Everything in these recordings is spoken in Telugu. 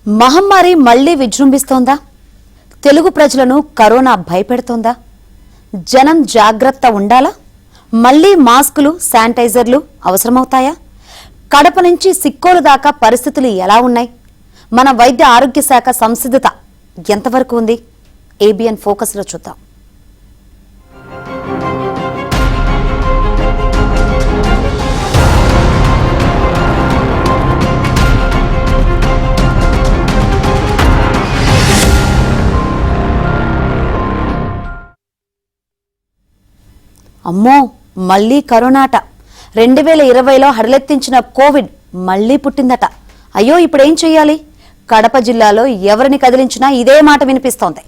మహమ్మారి మళ్లీ విజృంభిస్తోందా? తెలుగు ప్రజలను కరోనా భయపెడుతోందా? జనం జాగ్రత్త ఉండాలా? మళ్లీ మాస్కులు, శానిటైజర్లు అవసరమవుతాయా? కడప నుంచి సిక్కోలు దాకా పరిస్థితులు ఎలా ఉన్నాయి? మన వైద్య ఆరోగ్య శాఖ సంసిద్ధత ఎంతవరకు ఉంది? ఏబిఎన్ ఫోకస్ లో చూద్దాం. అమ్మో, మళ్లీ కరోనాట. 2020లో హడలెత్తించిన కోవిడ్ మళ్లీ పుట్టిందట. అయ్యో, ఇప్పుడేం చెయ్యాలి? కడప జిల్లాలో ఎవరిని కదిలించినా ఇదే మాట వినిపిస్తోంది.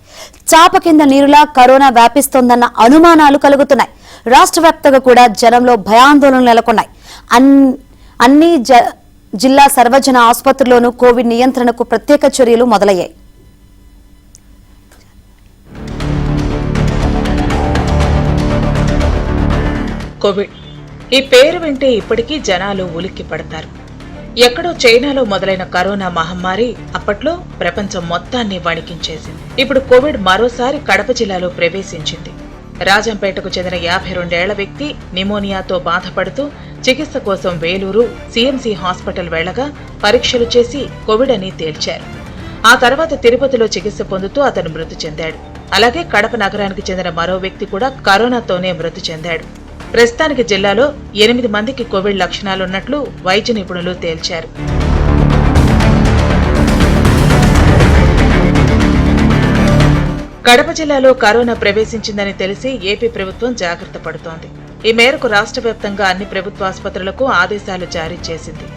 చాప కింద నీరులా కరోనా వ్యాపిస్తోందన్న అనుమానాలు కలుగుతున్నాయి. రాష్ట్ర వ్యాప్తంగా కూడా జనంలో భయాందోళనలు నెలకొన్నాయి. అన్ని జిల్లా సర్వజన ఆసుపత్రుల్లోనూ కోవిడ్ నియంత్రణకు ప్రత్యేక చర్యలు మొదలయ్యాయి. కోవిడ్ ఈ పేరు వింటే ఇప్పటికీ జనాలు ఉలిక్కి పడతారు. ఎక్కడో చైనాలో మొదలైన కరోనా మహమ్మారి అప్పట్లో ప్రపంచం మొత్తాన్ని వణికించేసింది. ఇప్పుడు కోవిడ్ మరోసారి కడప జిల్లాలో ప్రవేశించింది. రాజంపేటకు చెందిన 52 ఏళ్ల వ్యక్తి నిమోనియాతో బాధపడుతూ చికిత్స కోసం వేలూరు సిఎంసి హాస్పిటల్ వెళ్లగా పరీక్షలు చేసి కోవిడ్ అని తేల్చారు. ఆ తర్వాత తిరుపతిలో చికిత్స పొందుతూ అతను మృతి చెందాడు. అలాగే కడప నగరానికి చెందిన మరో వ్యక్తి కూడా కరోనాతోనే మృతి చెందాడు. ప్రస్తుతానికి జిల్లాలో 8 మందికి కోవిడ్ లక్షణాలున్నట్లు వైద్య నిపుణులు తేల్చారు. కడప జిల్లాలో కరోనా ప్రవేశించిందని తెలిసి ఏపీ ప్రభుత్వం జాగ్రత్త పడుతోంది. ఈ మేరకు రాష్ట్ర వ్యాప్తంగా అన్ని ప్రభుత్వ ఆసుపత్రులకు ఆదేశాలు జారీ చేసింది.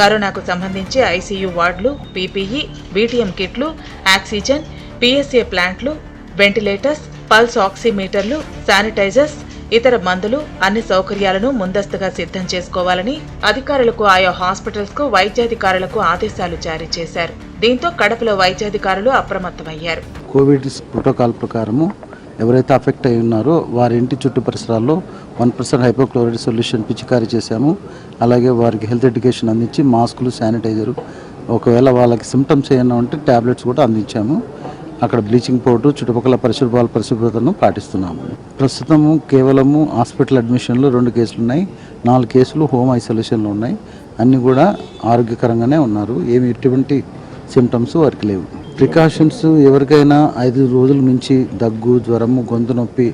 కరోనాకు సంబంధించి ఐసీయూ వార్డులు, పీపీఈ, బీటీఎం కిట్లు, ఆక్సిజన్, పీఎస్ఏ ప్లాంట్లు, వెంటిలేటర్స్, పల్స్ ఆక్సిమీటర్లు, శానిటైజర్స్, ఇతర మందులు, అన్ని సౌకర్యాలను ముందస్తుగా సిద్ధం చేసుకోవాలని అధికారులకు, ఆయా హాస్పిటల్స్ కు వైద్యాధికారులకు ఆదేశాలు జారీ చేశారు. దీంతో కడపలో వైద్యాధికారులు అప్రమత్తమయ్యారు. కోవిడ్ ప్రోటోకాల్ ప్రకారము ఎవరైతే అఫెక్ట్ అయి ఉన్నారో వారి ఇంటి చుట్టూ పరిసరాల్లో 1% హైపోక్లోరైడ్ సొల్యూషన్ పిచికారీ చేశాము. అలాగే వారికి హెల్త్ ఎడ్యుకేషన్ అందించి మాస్కులు, శానిటైజరు, ఒకవేళ వాళ్ళకి సిమ్టమ్స్ ఏమైనా ఉంటే ట్యాబ్లెట్స్ కూడా అందించాము. అక్కడ బ్లీచింగ్ పౌడర్, చుట్టుపక్కల పరిశుభ్రతను పాటిస్తున్నాము. ప్రస్తుతము కేవలము హాస్పిటల్ అడ్మిషన్లో 2 కేసులు ఉన్నాయి. 4 కేసులు హోమ్ ఐసోలేషన్లో ఉన్నాయి. అన్నీ కూడా ఆరోగ్యకరంగానే ఉన్నారు. ఎటువంటి సిమ్టమ్స్ వారికి లేవు. ప్రికాషన్స్ ఎవరికైనా 5 రోజుల మించి దగ్గు, జ్వరము, గొంతు నొప్పి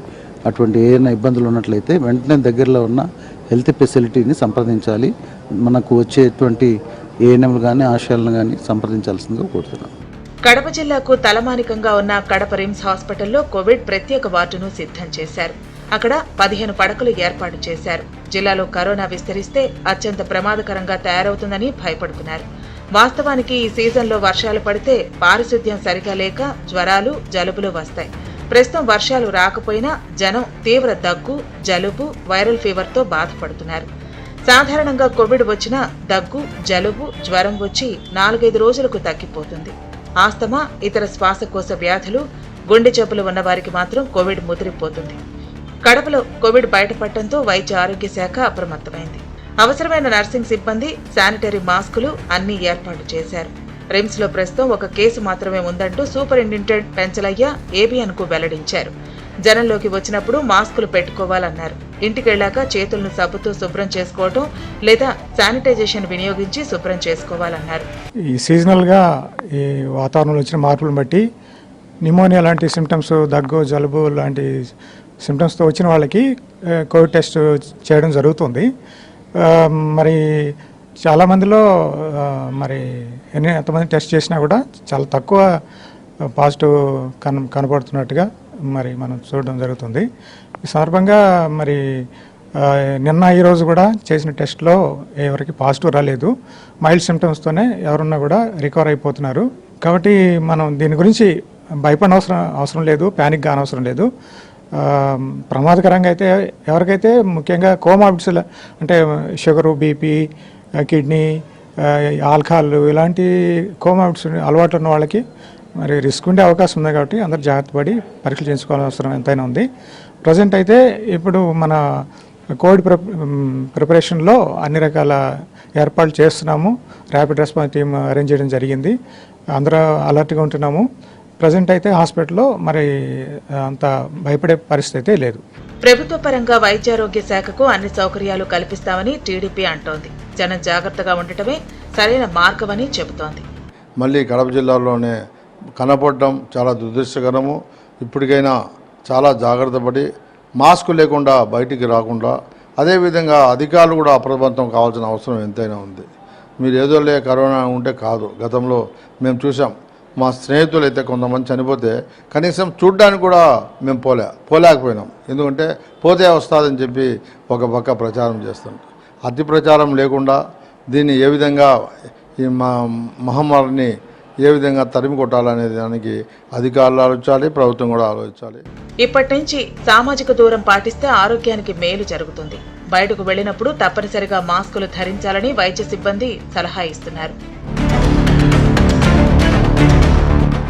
అటువంటి ఏమైనా ఇబ్బందులు ఉన్నట్లయితే వెంటనే దగ్గరలో ఉన్న హెల్త్ ఫెసిలిటీని సంప్రదించాలి. మనకు వచ్చేటువంటి ఏఎన్ఎంలు కానీ ఆశాలను కానీ సంప్రదించాల్సిందిగా కోరుతున్నాం. కడప జిల్లాకు తలమానికంగా ఉన్న కడప రిమ్స్ హాస్పిటల్లో కోవిడ్ ప్రత్యేక వార్డును సిద్ధం చేశారు. అక్కడ 15 పడకలు ఏర్పాటు చేశారు. జిల్లాలో కరోనా విస్తరిస్తే అత్యంత ప్రమాదకరంగా తయారవుతుందని భయపడుతున్నారు. వాస్తవానికి ఈ సీజన్లో వర్షాలు పడితే పారిశుద్ధ్యం సరిగా లేక జ్వరాలు, జలుబులు వస్తాయి. ప్రస్తుతం వర్షాలు రాకపోయినా జనం తీవ్ర దగ్గు, జలుబు, వైరల్ ఫీవర్తో బాధపడుతున్నారు. సాధారణంగా కోవిడ్ వచ్చినా దగ్గు, జలుబు, జ్వరం వచ్చి 4-5 రోజులకు తగ్గిపోతుంది. ఆస్తమా, ఇతర శ్వాసకోశ వ్యాధులు, గుండె జబ్బులు ఉన్నవారికి మాత్రం కోవిడ్ ముదిరిపోతుంది. కడపలో కోవిడ్ బయటపడటంతో వైద్య ఆరోగ్య శాఖ అప్రమత్తమైంది. అవసరమైన నర్సింగ్ సిబ్బంది, శానిటరీ మాస్కులు అన్నీ ఏర్పాటు చేశారు. రిమ్స్ లో ప్రస్తుతం 1 కేసు మాత్రమే ఉందంటూ సూపరింటెండెంట్ పెంచలయ్య ఏబిఎన్ కు వెల్లడించారు. జనంలోకి వచ్చినప్పుడు మాస్కులు పెట్టుకోవాలన్నారు. ఇంటికెళ్లాక చేతులను సబ్బుతో శుభ్రం చేసుకోవడం లేదా శానిటైజేషన్ వినియోగించి శుభ్రం చేసుకోవాలన్నారు. ఈ సీజనల్గా ఈ వాతావరణంలో వచ్చిన మార్పులను బట్టి నిమోనియా లాంటి సిమ్టమ్స్, దగ్గు, జలుబు లాంటి సిమ్టమ్స్తో వచ్చిన వాళ్ళకి కోవిడ్ టెస్ట్ చేయడం జరుగుతుంది. మరి చాలామందిలో మరి ఎంతమంది టెస్ట్ చేసినా కూడా చాలా తక్కువ పాజిటివ్ కనపడుతున్నట్టుగా మరి మనం చూడడం జరుగుతుంది. ఈ సందర్భంగా మరి నిన్న ఈరోజు కూడా చేసిన టెస్ట్లో ఎవరికి పాజిటివ్ రాలేదు. మైల్డ్ సిమ్టమ్స్తోనే ఎవరున్నా కూడా రికవర్ అయిపోతున్నారు. కాబట్టి మనం దీని గురించి అవసరం లేదు, ప్యానిక్ కానవసరం లేదు. ప్రమాదకరంగా అయితే ఎవరికైతే ముఖ్యంగా కోమార్బిడ్స్ అంటే షుగరు, బీపీ, కిడ్నీ, ఆల్కహాల్ ఇలాంటి కోమార్బిడ్స్ అలవాటు ఉన్న వాళ్ళకి మరి రిస్క్ ఉండే అవకాశం ఉంది. కాబట్టి అందరు జాగ్రత్త పడి పరీక్షలు చేయించుకోవాల్సిన అవసరం ఎంతైనా ఉంది. ప్రజెంట్ అయితే ఇప్పుడు మన కోవిడ్ ప్రిపరేషన్లో అన్ని రకాల ఏర్పాట్లు చేస్తున్నాము. ర్యాపిడ్ రెస్పాన్స్ టీమ్ అరేంజ్ చేయడం జరిగింది. అందరూ అలర్ట్గా ఉంటున్నాము. ప్రజెంట్ అయితే హాస్పిటల్లో మరి అంత భయపడే పరిస్థితి లేదు. ప్రభుత్వ పరంగా వైద్యారోగ్య శాఖకు అన్ని సౌకర్యాలు కల్పిస్తామని టీడీపీ అంటోంది. జనం జాగ్రత్తగా ఉండటమే సరైన మార్గమని చెబుతోంది. మళ్ళీ కడప జిల్లాలోనే కనపడడం చాలా దురదృష్టకరము. ఇప్పటికైనా చాలా జాగ్రత్త పడి మాస్క్ లేకుండా బయటికి రాకుండా, అదేవిధంగా అధికారులు కూడా అప్రమత్తం కావాల్సిన అవసరం ఎంతైనా ఉంది. మీరు ఏదోలే కరోనా ఉంటే కాదు. గతంలో మేము చూసాం, మా స్నేహితులు అయితే కొంతమంది చనిపోతే కనీసం చూడ్డానికి కూడా మేము పోలేకపోయినాం. ఎందుకంటే పోతే వస్తుందని చెప్పి ఒక పక్క ప్రచారం చేస్తుంటాం. అతి ప్రచారం లేకుండా దీన్ని ఏ విధంగా ఈ మహమ్మారిని ఏ విధంగా తరిమి కొట్టాలనే దానికి అధికారులు ఆలోచించాలి, ప్రభుత్వం కూడా ఆలోచించాలి. ఇప్పటి నుంచి సామాజిక దూరం పాటిస్తే ఆరోగ్యానికి మేలు జరుగుతుంది. బయటకు వెళ్లినప్పుడు తప్పనిసరిగా మాస్కులు ధరించాలని వైద్య సిబ్బంది సలహా ఇస్తున్నారు.